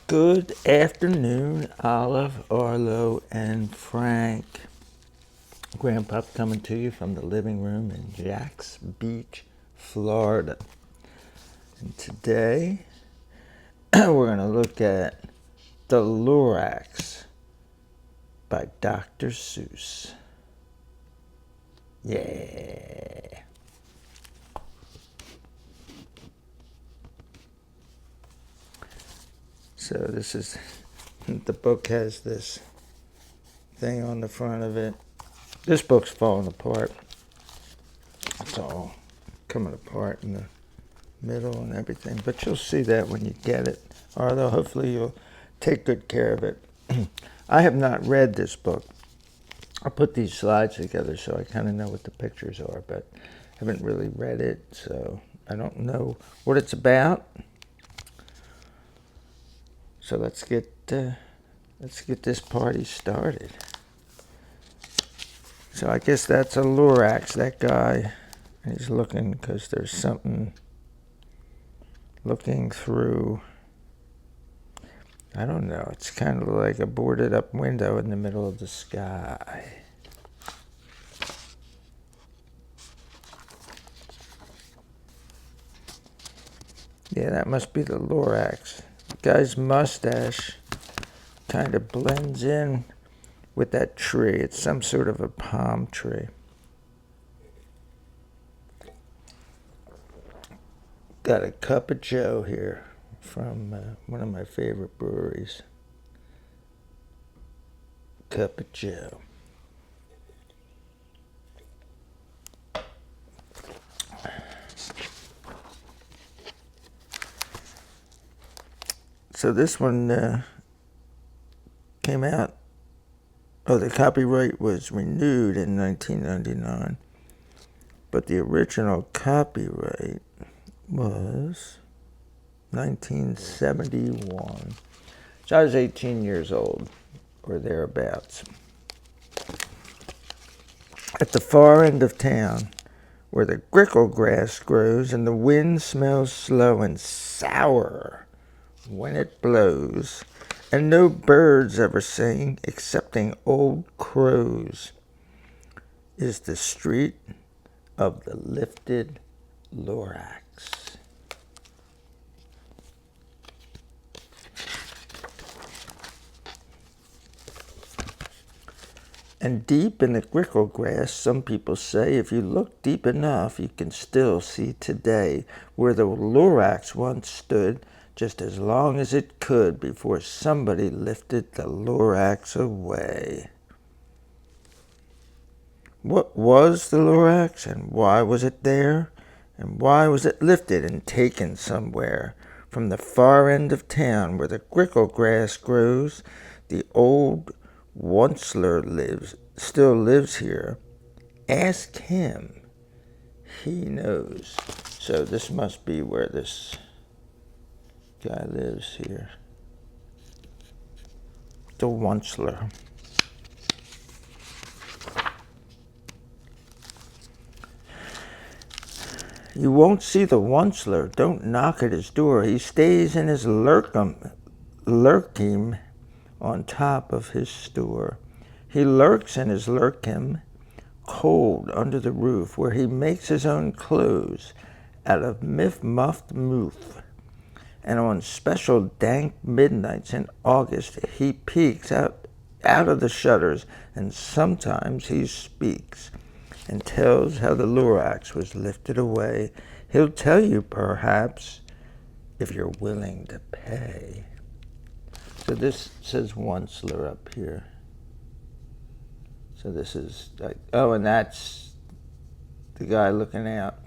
Good afternoon, Olive, Arlo, and Frank. Grandpa coming to you from the living room in Jacks Beach, Florida. And today, we're going to look at The Lorax by Dr. Seuss. Yeah. So this is, the book has this thing on the front of it. This book's falling apart. It's all coming apart in the middle and everything, but you'll see that when you get it, although hopefully you'll take good care of it. I have not read this book. I put these slides together so I kind of know what the pictures are, but haven't really read it, so I don't know what it's about. So let's get this party started. So I guess that's a Lorax, that guy. He's looking because there's something looking through. I don't know. It's kind of like a boarded up window in the middle of the sky. Yeah, that must be the Lorax. The guy's mustache kind of blends in with that tree. It's some sort of a palm tree. Got a cup of Joe here from one of my favorite breweries. Cup of Joe. So this one came out, the copyright was renewed in 1999, but the original copyright was 1971. So I was 18 years old, or thereabouts. At the far end of town, where the grickle grass grows and the wind smells slow and sour when it blows, and no birds ever sing excepting old crows, is the street of the lifted Lorax. And deep in the grickle grass, some people say, if you look deep enough, you can still see today where the Lorax once stood, just as long as it could before somebody lifted the Lorax away. What was the Lorax, and why was it there? And why was it lifted and taken somewhere? From the far end of town where the grickle grass grows, the old Onceler still lives here. Ask him. He knows. So this must be where this guy lives here. The Onceler. You won't see the Onceler. Don't knock at his door. He stays in his lurking on top of his store. He lurks in his lurkim, cold under the roof, where he makes his own clothes out of muffed moof. And on special dank midnights in August, he peeks out of the shutters, and sometimes he speaks and tells how the Lorax was lifted away. He'll tell you, perhaps, if you're willing to pay. So this says Onceler up here. So this is like, and that's the guy looking out.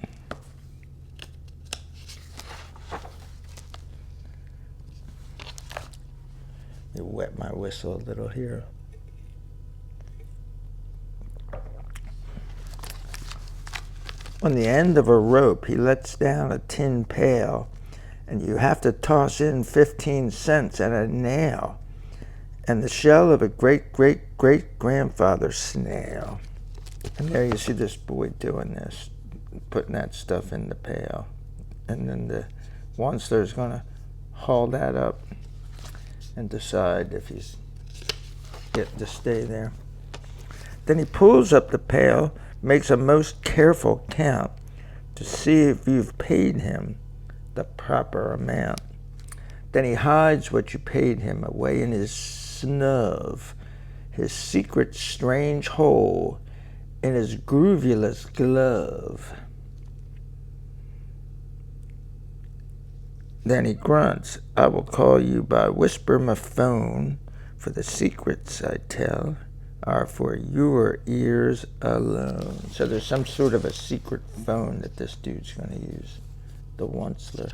You wet my whistle a little here. On the end of a rope, he lets down a tin pail, and you have to toss in 15 cents and a nail, and the shell of a great-great-great-grandfather snail. And there you see this boy doing this, putting that stuff in the pail. And then the Onceler's going to haul that up and decide if he's getting to stay there. Then he pulls up the pail, makes a most careful count to see if you've paid him the proper amount. Then he hides what you paid him away in his snub, his secret strange hole in his groovulous glove. Then he grunts, I will call you by whisper my phone, for the secrets I tell are for your ears alone. So there's some sort of a secret phone that this dude's going to use, the Onceler.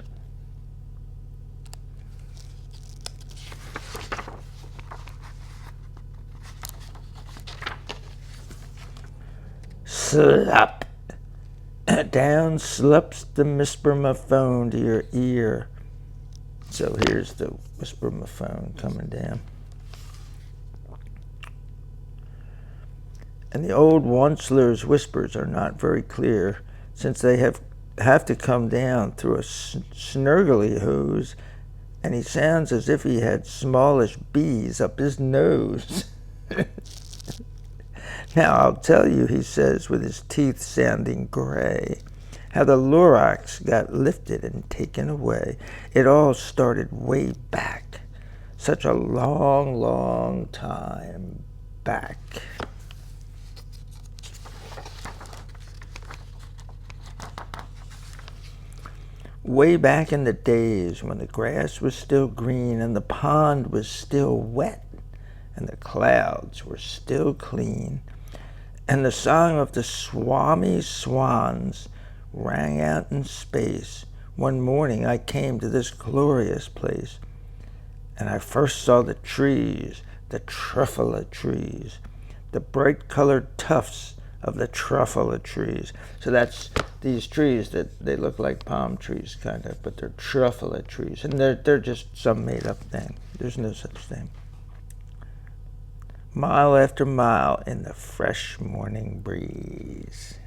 Slap. Down slups the whisper my phone to your ear. So here's the whisper my phone coming down. And the old Onceler's whispers are not very clear, since they have to come down through a snurgly hose, and he sounds as if he had smallish bees up his nose. Now I'll tell you, he says, with his teeth sounding gray, how the Lorax got lifted and taken away. It all started way back, such a long, long time back. Way back in the days when the grass was still green and the pond was still wet and the clouds were still clean, and the song of the swami swans rang out in space. One morning I came to this glorious place, and I first saw the trees, the truffula trees, the bright-colored tufts of the truffula trees. So that's these trees that they look like palm trees, kind of, but they're truffula trees, and they're just some made-up thing. There's no such thing. Mile after mile in the fresh morning breeze.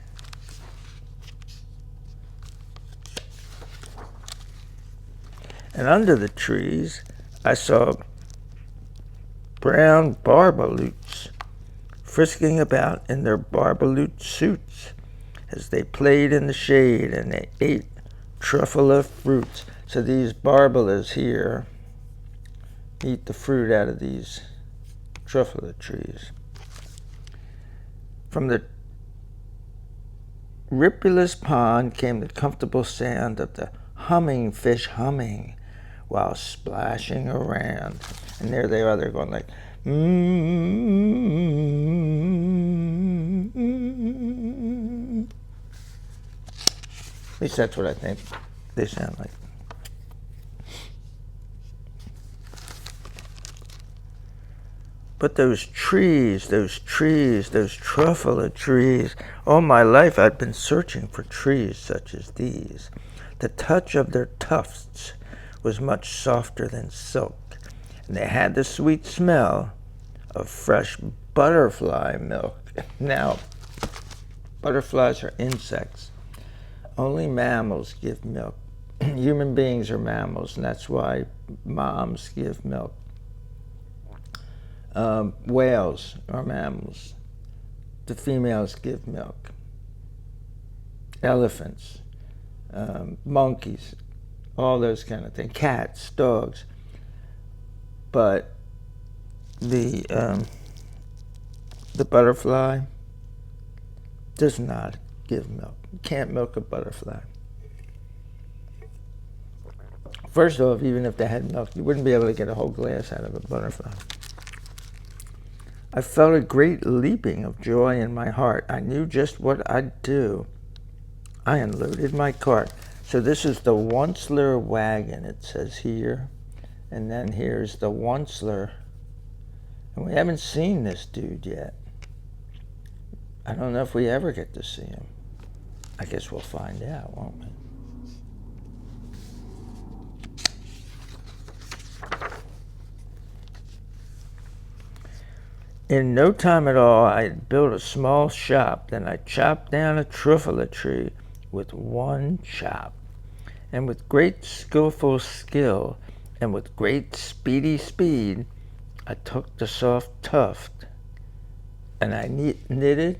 And under the trees, I saw brown barbaloots frisking about in their barbaloot suits as they played in the shade and they ate truffula fruits. So these barbalas here eat the fruit out of these truffula trees. From the ripulous pond came the comfortable sound of the humming fish humming while splashing around. And there they are, they're going like, At least that's what I think they sound like. But those trees, those truffula trees, all my life I'd been searching for trees such as these. The touch of their tufts was much softer than silk, and they had the sweet smell of fresh butterfly milk. Now, butterflies are insects. Only mammals give milk. Human beings are mammals, and that's why moms give milk. Whales are mammals. The females give milk. Elephants, monkeys, all those kind of things. Cats, dogs. But the butterfly does not give milk. You can't milk a butterfly. First off, even if they had milk, you wouldn't be able to get a whole glass out of a butterfly. I felt a great leaping of joy in my heart. I knew just what I'd do. I unloaded my cart. So this is the Onceler wagon, it says here. And then here's the Onceler. And we haven't seen this dude yet. I don't know if we ever get to see him. I guess we'll find out, won't we? In no time at all, I had built a small shop. Then I chopped down a truffula tree with one chop. And with great skillful skill, and with great speedy speed I took the soft tuft, and I knitted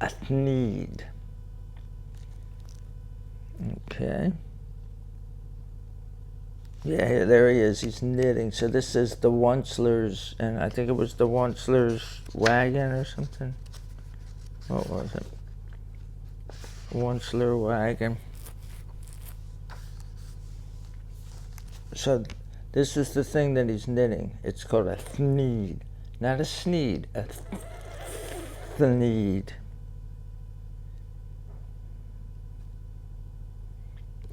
a thneed. Okay. Yeah, there he is. He's knitting. So this is the Onceler's, and I think it was the Onceler's wagon or something. What was it? Onceler wagon. So this is the thing that he's knitting. It's called a thneed. Not a sneed, a thneed.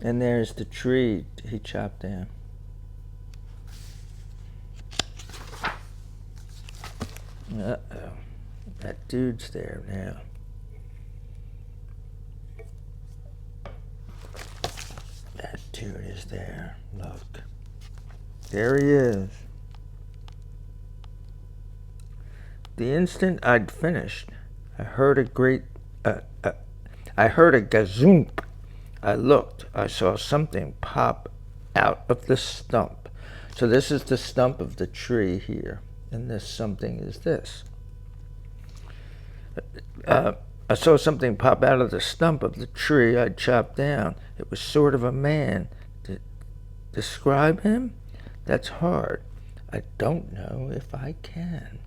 And there's the tree he chopped down. Uh-oh. That dude's there now. That dude is there. Look. There he is. The instant I'd finished, I heard a gazoomp. I looked. I saw something pop out of the stump. So this is the stump of the tree here. And this something is this. I saw something pop out of the stump of the tree I'd chopped down. It was sort of a man. To describe him? That's hard. I don't know if I can.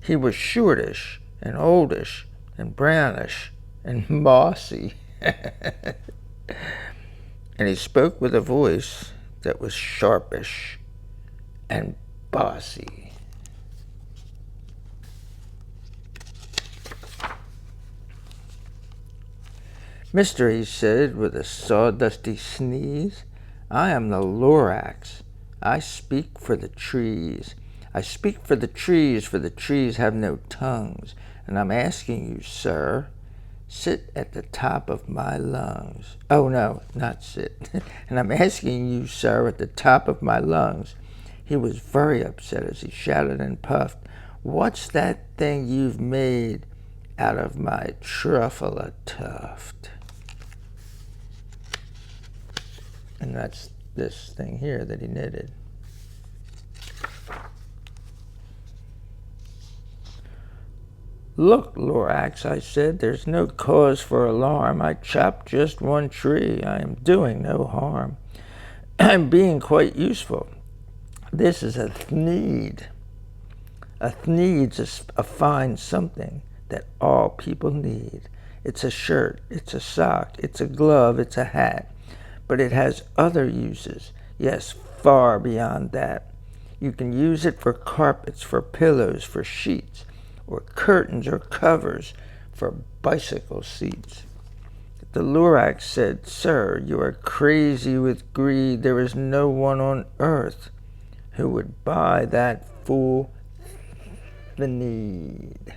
He was shortish and oldish and brownish and mossy. And he spoke with a voice that was sharpish and bossy. Mister, he said with a sawdusty sneeze, I am the Lorax. I speak for the trees. I speak for the trees have no tongues. And I'm asking you, sir, sit at the top of my lungs. Oh, no, not sit. And I'm asking you, sir, at the top of my lungs. He was very upset as he shouted and puffed, what's that thing you've made out of my truffle tuft? And that's this thing here that he knitted. Look, Lorax, I said, there's no cause for alarm. I chopped just one tree. I am doing no harm. I'm being quite useful. This is a thneed. A thneed's a fine something that all people need. It's a shirt, it's a sock, it's a glove, it's a hat. But it has other uses. Yes, far beyond that. You can use it for carpets, for pillows, for sheets, or curtains or covers for bicycle seats. The Lorax said, sir, you are crazy with greed. There is no one on earth who would buy that fool thneed.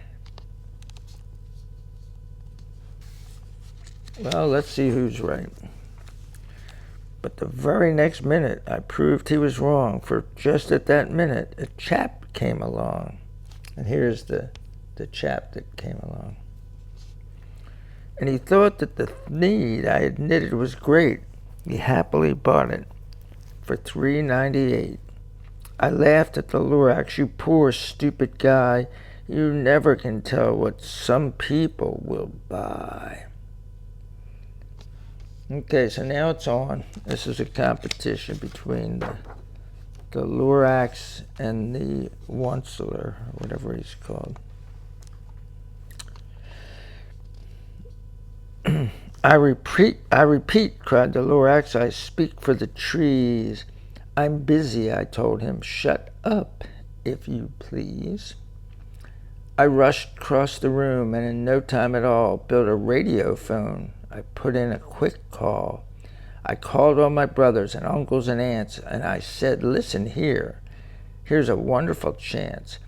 Well, let's see who's right. But the very next minute, I proved he was wrong, for just at that minute, a chap came along. And here's the chap that came along. And he thought that the thneed I had knitted was great. He happily bought it for $3.98. I laughed at the Lorax. You poor stupid guy. You never can tell what some people will buy. Okay, so now it's on. This is a competition between the Lorax and the Onceler, or whatever he's called. I repeat, cried the Lorax, I speak for the trees. I'm busy, I told him. Shut up, if you please. I rushed across the room and in no time at all built a radio phone. I put in a quick call. I called all my brothers and uncles and aunts, and I said, listen here. Here's a wonderful chance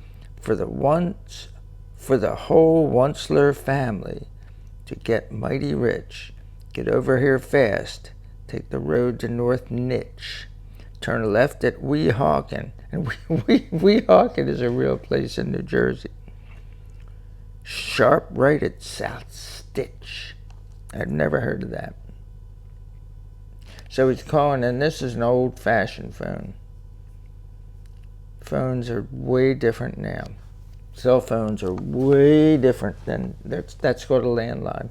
for the whole Onceler family to get mighty rich. Get over here fast. Take the road to North Nitch. Turn left at Weehawken. And Weehawken is a real place in New Jersey. Sharp right at South Stitch. I've never heard of that. So he's calling, and this is an old-fashioned phone. Phones are way different now. Cell phones are way different than, that's called a landline.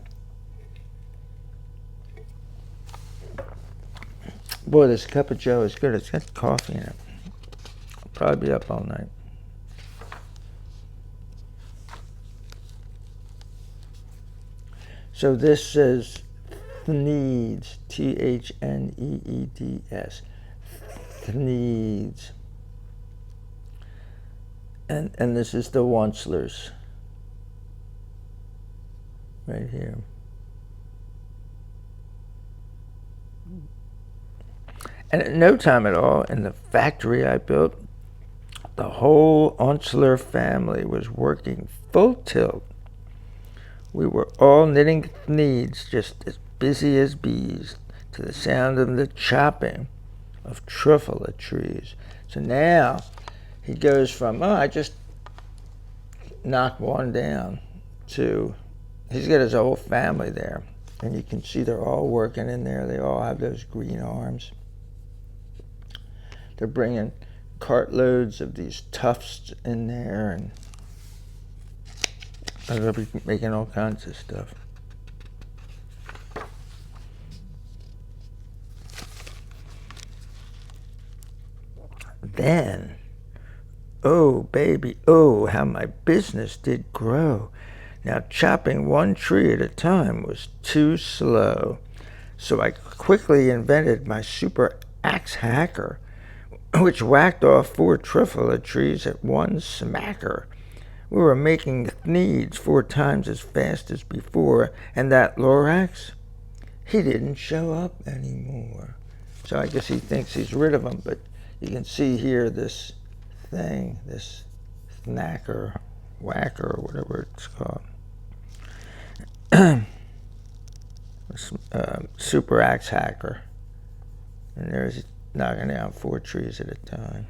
Boy, this cup of joe is good. It's got coffee in it. I'll probably be up all night. So this says Thneeds, Thneeds, Thneeds. And this is the Oncelers, right here. And at no time at all in the factory I built, the whole Onceler family was working full tilt. We were all knitting Thneeds, just as busy as bees, to the sound of the chopping of truffula trees. So now he goes from, oh, I just knocked one down, to he's got his whole family there. And you can see they're all working in there. They all have those green arms. They're bringing cartloads of these tufts in there, and they'll be making all kinds of stuff. Then, oh baby, oh how my business did grow. Now chopping one tree at a time was too slow. So I quickly invented my super axe hacker, which whacked off 4 truffula trees at one smacker. We were making Thneeds 4 times as fast as before, and that Lorax, he didn't show up anymore. So I guess he thinks he's rid of them, but you can see here this thing, this snacker, whacker, or whatever it's called. Super axe hacker. And there's knocking down 4 trees at a time.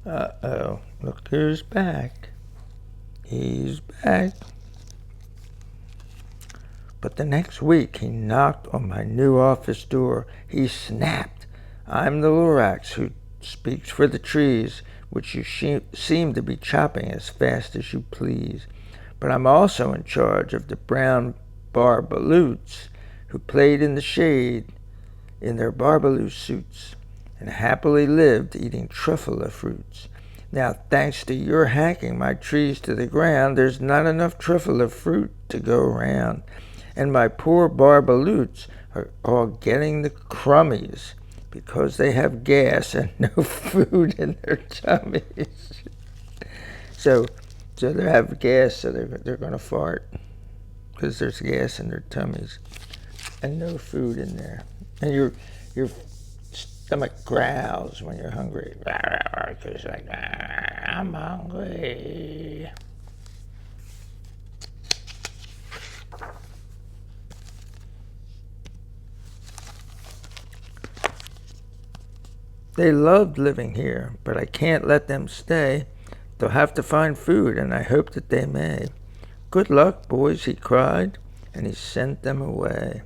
Uh-oh, look who's back. He's back. But the next week he knocked on my new office door. He snapped, I'm the Lorax who speaks for the trees, which you seem to be chopping as fast as you please. But I'm also in charge of the brown barbaloots who played in the shade in their barbaloo suits and happily lived eating truffula fruits. Now, thanks to your hacking my trees to the ground, there's not enough truffula fruit to go around. And my poor barbaloots are all getting the crummies because they have gas and no food in their tummies. So they have gas, so they're going to fart because there's gas in their tummies and no food in there. And your stomach growls when you're hungry. Because like, I'm hungry. They loved living here, but I can't let them stay. They'll have to find food, and I hope that they may. Good luck, boys, he cried, and he sent them away.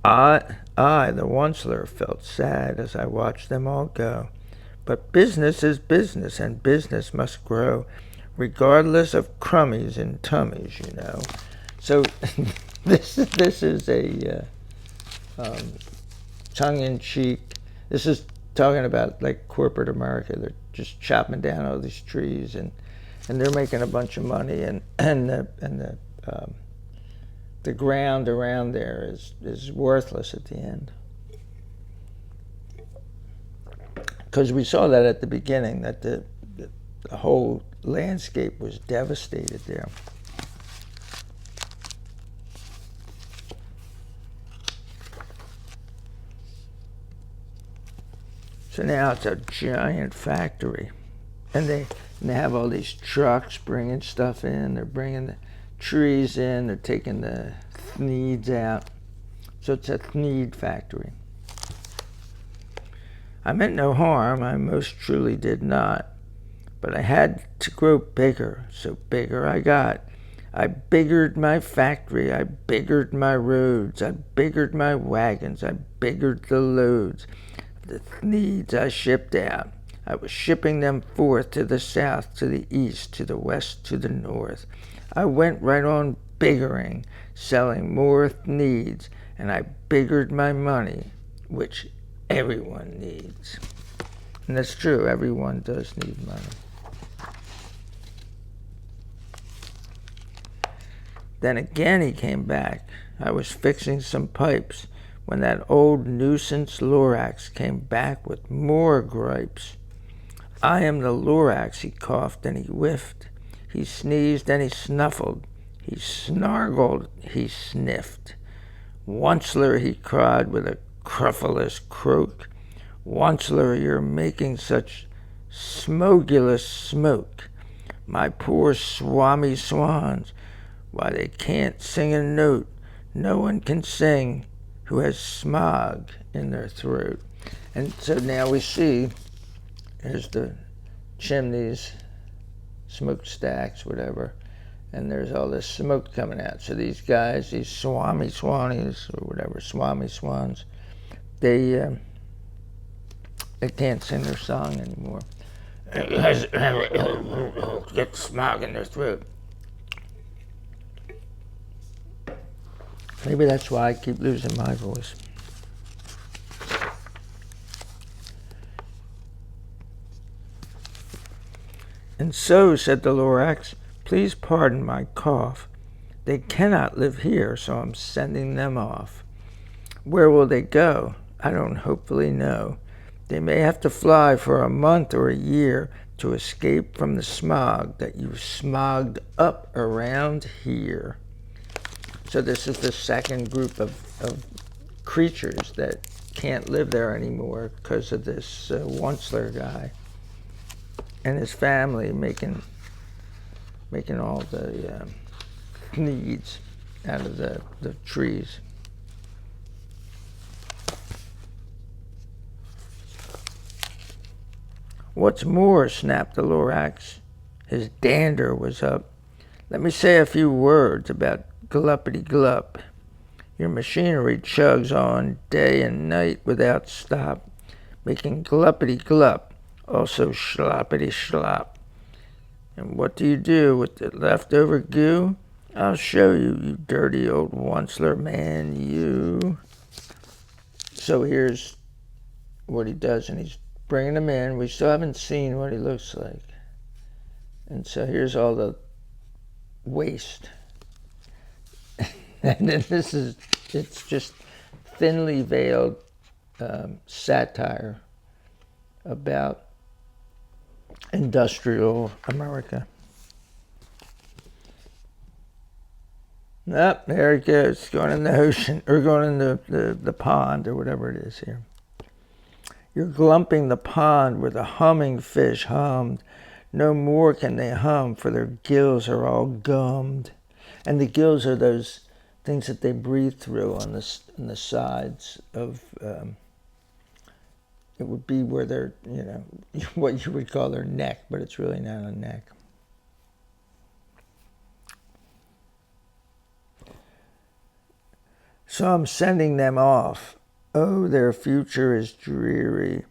I, the Onceler, felt sad as I watched them all go. But business is business, and business must grow, regardless of crummies and tummies, you know. So this is a tongue-in-cheek. This is talking about like corporate America. They're just chopping down all these trees, and they're making a bunch of money, and the ground around there is worthless at the end. Because we saw that at the beginning, that the whole landscape was devastated there. So now it's a giant factory, and they have all these trucks bringing stuff in. They're bringing the trees in. They're taking the Thneeds out. So it's a Thneed factory. I meant no harm. I most truly did not. But I had to grow bigger, so bigger I got. I biggered my factory, I biggered my roads, I biggered my wagons, I biggered the loads. The needs I shipped out, I was shipping them forth to the south, to the east, to the west, to the north. I went right on biggering, selling more needs, and I biggered my money, which everyone needs. And that's true, everyone does need money. Then again he came back. I was fixing some pipes when that old nuisance Lorax came back with more gripes. I am the Lorax, he coughed and he whiffed. He sneezed and he snuffled. He snargled, he sniffed. Onceler, he cried with a cruffulous croak. Onceler, you're making such smogulous smoke. My poor swami swans, why they can't sing a note. No one can sing who has smog in their throat. And so now we see, there's the chimneys, smokestacks, whatever, and there's all this smoke coming out. So these guys, these swami swannies, or whatever, swami swans, they can't sing their song anymore. Get smog in their throat. Maybe that's why I keep losing my voice. And so, said the Lorax, please pardon my cough. They cannot live here, so I'm sending them off. Where will they go? I don't hopefully know. They may have to fly for a month or a year to escape from the smog that you've smogged up around here. So this is the second group of creatures that can't live there anymore because of this Onceler guy and his family making all the needs out of the trees. What's more, snapped the Lorax, his dander was up, let me say a few words about gluppity-glup. Your machinery chugs on day and night without stop, making gluppity-glup, also sloppity-slop. And what do you do with the leftover goo? I'll show you, you dirty old Onceler man, you. So here's what he does, and he's bringing them in. We still haven't seen what he looks like. And so here's all the waste. And then it's just thinly veiled satire about industrial America. There it goes, going in the ocean, or going in the pond, or whatever it is here. You're glumping the pond where the humming fish hummed. No more can they hum, for their gills are all gummed. And the gills are those things that they breathe through on the sides of, it would be where they're, what you would call their neck, but it's really not a neck. So I'm sending them off. Oh, their future is dreary.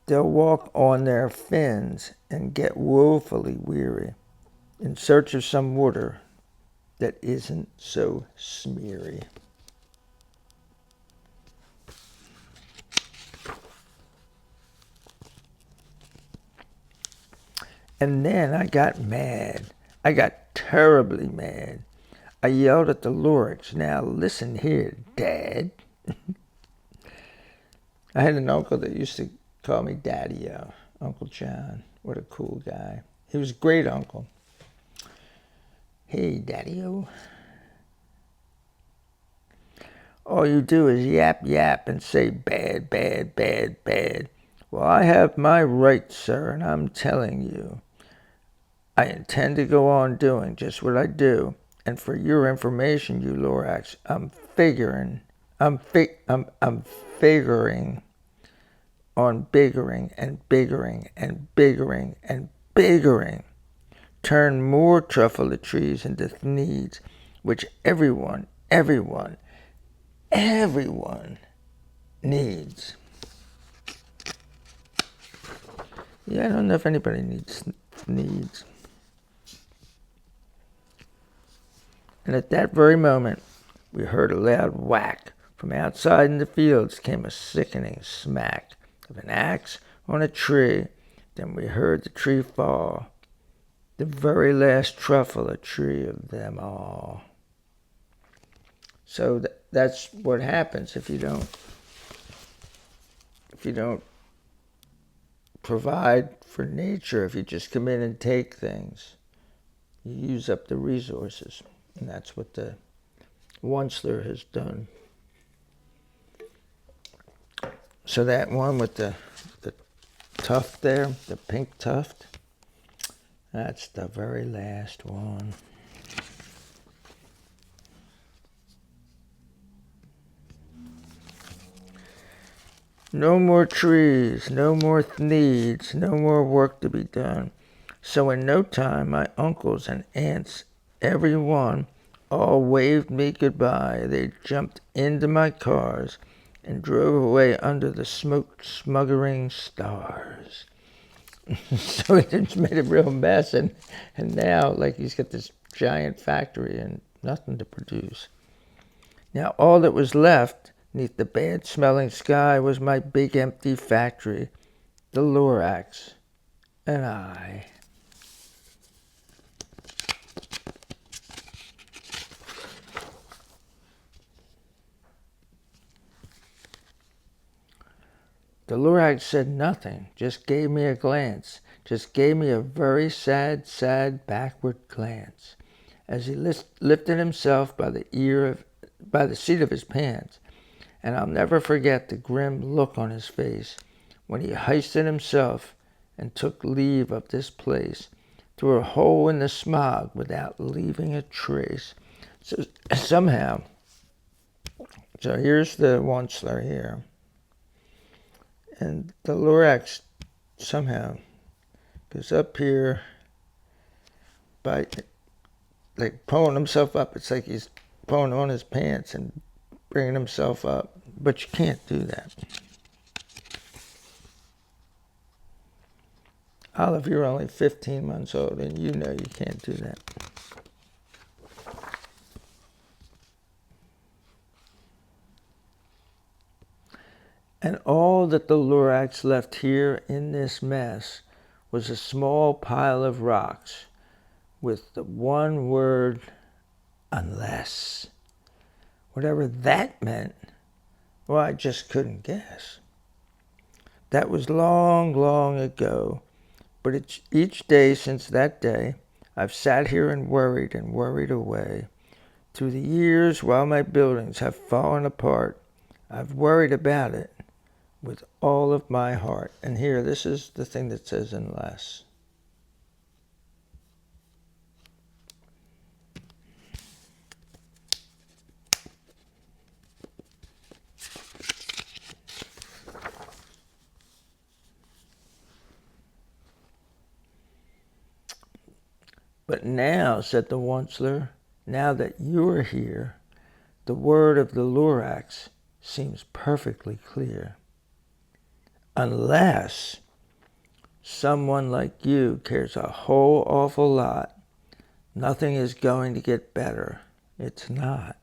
They'll walk on their fins and get woefully weary in search of some water that isn't so smeary. And then I got mad. I got terribly mad. I yelled at the Lorax, now listen here, Dad. I had an uncle that used to call me Daddy-O, Uncle John. What a cool guy. He was a great uncle. Hey, Daddy-O. All you do is yap, yap, and say bad, bad, bad, bad. Well, I have my rights, sir, and I'm telling you. I intend to go on doing just what I do. And for your information, you Lorax, I'm figuring on biggering and biggering and biggering and biggering turn more truffle trees into thneeds, which everyone needs. Yeah, I don't know if anybody needs. And at that very moment, we heard a loud whack. From outside in the fields came a sickening smack of an axe on a tree. Then we heard the tree fall, the very last truffle tree of them all. So that's what happens if you don't provide for nature, if you just come in and take things. You use up the resources. And that's what the Onceler has done. So that one with the tuft there, the pink tuft, that's the very last one. No more trees, no more thneeds, no more work to be done. So in no time, my uncles and aunts, every one, all waved me goodbye. They jumped into my cars and drove away under the smoke-smothering stars. So he just made a real mess, and now, like, he's got this giant factory and nothing to produce. Now all that was left, 'neath the bad-smelling sky, was my big empty factory, the Lorax, and I. The Lorax said nothing, just gave me a glance, just gave me a very sad backward glance, as he lifted himself by the seat of his pants. And I'll never forget the grim look on his face when he hoisted himself and took leave of this place through a hole in the smog without leaving a trace. So somehow, so here's the Onceler here. And the Lorax somehow goes up here by, like, pulling himself up. It's like he's pulling on his pants and bringing himself up. But you can't do that. Olive, you're only 15 months old, and you know you can't do that. And all that the Lorax left here in this mess was a small pile of rocks with the one word, unless. Whatever that meant, well, I just couldn't guess. That was long, long ago, but it's each day since that day, I've sat here and worried away. Through the years, while my buildings have fallen apart, I've worried about it with all of my heart. And here, this is the thing that says unless. But now, said the Onceler, now that you're here, the word of the Lorax seems perfectly clear. Unless someone like you cares a whole awful lot, nothing is going to get better. It's not.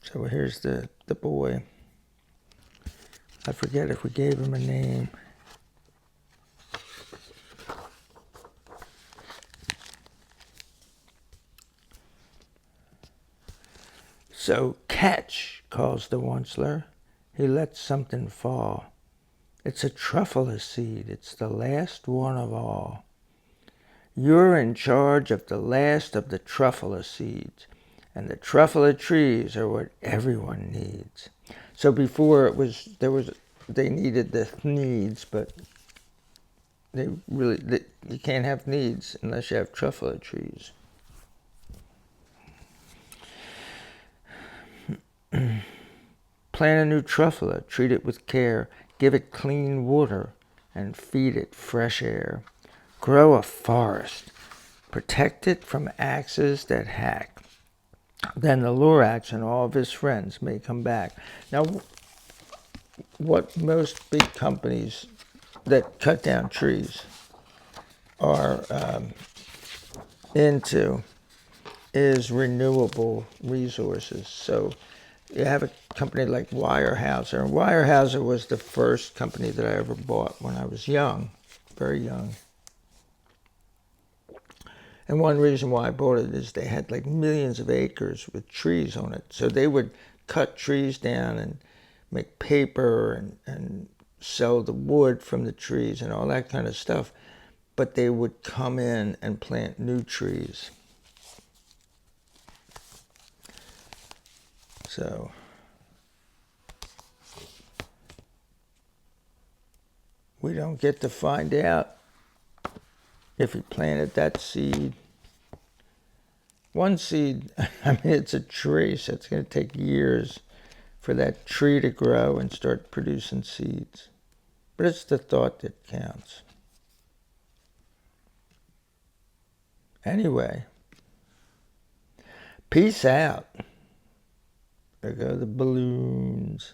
So here's the boy. I forget if we gave him a name. So catch, calls the Onceler. He lets something fall. It's a truffle seed. It's the last one of all. You're in charge of the last of the truffle seeds, and the truffle trees are what everyone needs. So before they needed the needs, but you can't have needs unless you have truffle trees. Plant a new truffle, treat it with care, give it clean water, and feed it fresh air. Grow a forest. Protect it from axes that hack. Then the Lorax and all of his friends may come back. Now, what most big companies that cut down trees are into is renewable resources. So you have a company like Weyerhaeuser, and Weyerhaeuser was the first company that I ever bought when I was young, very young. And one reason why I bought it is they had like millions of acres with trees on it. So they would cut trees down and make paper and sell the wood from the trees and all that kind of stuff. But they would come in and plant new trees. So we don't get to find out if he planted that seed. One seed, I mean, it's a tree, so it's going to take years for that tree to grow and start producing seeds. But it's the thought that counts. Anyway, peace out. There go the balloons.